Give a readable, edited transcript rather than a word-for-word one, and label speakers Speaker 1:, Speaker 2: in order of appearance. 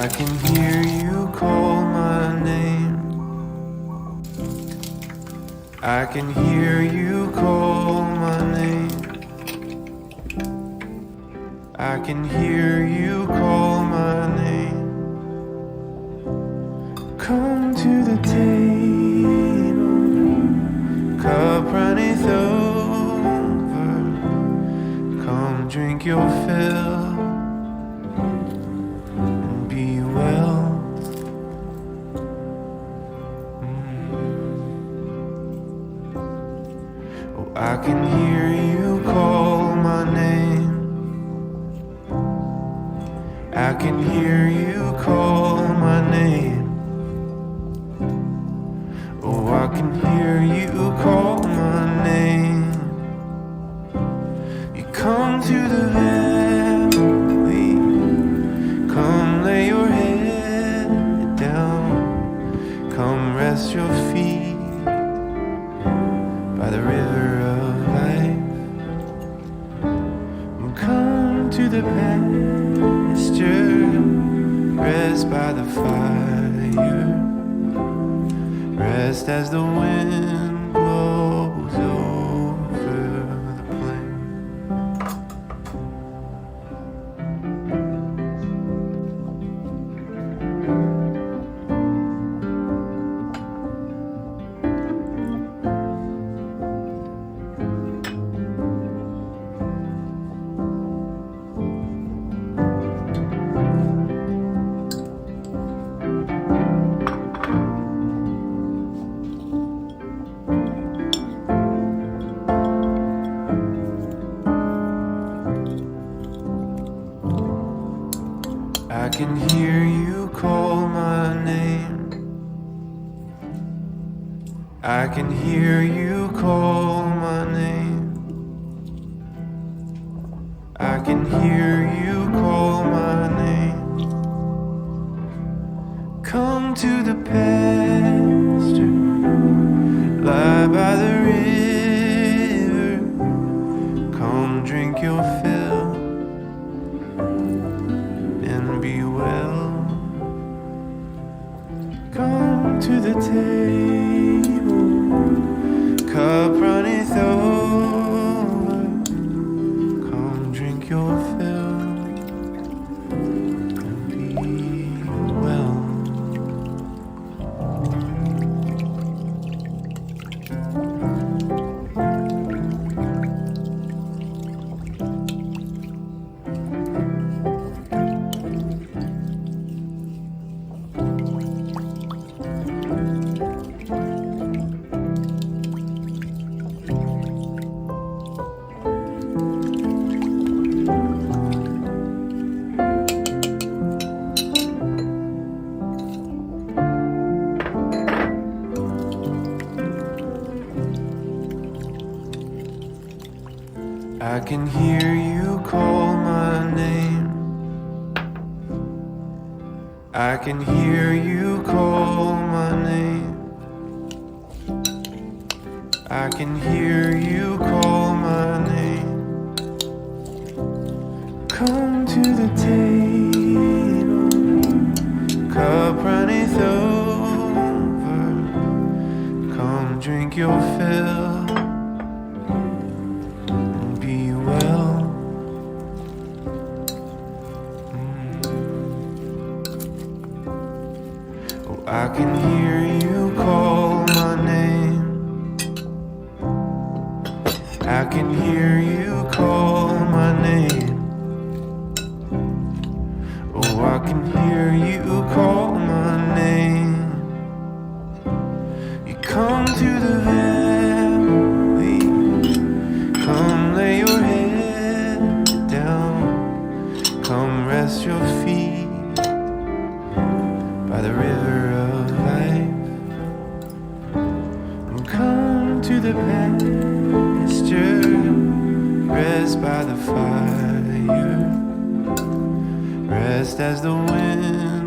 Speaker 1: I can hear you call my name. I can hear you call my name. I can hear you call my name. Come to the table, cup runneth over. Come drink your fill and be well. Oh, I can hear you call my name. I can hear you call my name. Oh, I can hear you call my name. You come to the valley, come lay your head down, come rest your feet by the river of life. Come to the pasture, rest by the fire, rest as the wind blows over the plain. I can hear you call my name. I can hear you call my name. I can hear you call my name. Come to the pasture, lie by the river. Come drink your fill and be well. Come to the table, cup runneth over. Come drink your fill and be well. I can hear you call my name. I can hear you call my name. I can hear you call my name. Come to the table, cup runneth over. Come drink your fill and be well. Oh, I can hear you call my name. I can hear you call my name. Oh, I can hear you call my name. You come to the valley, come lay your head down, come rest your feet by the river of life. And come to the pasture, rest by the fire, rest as the wind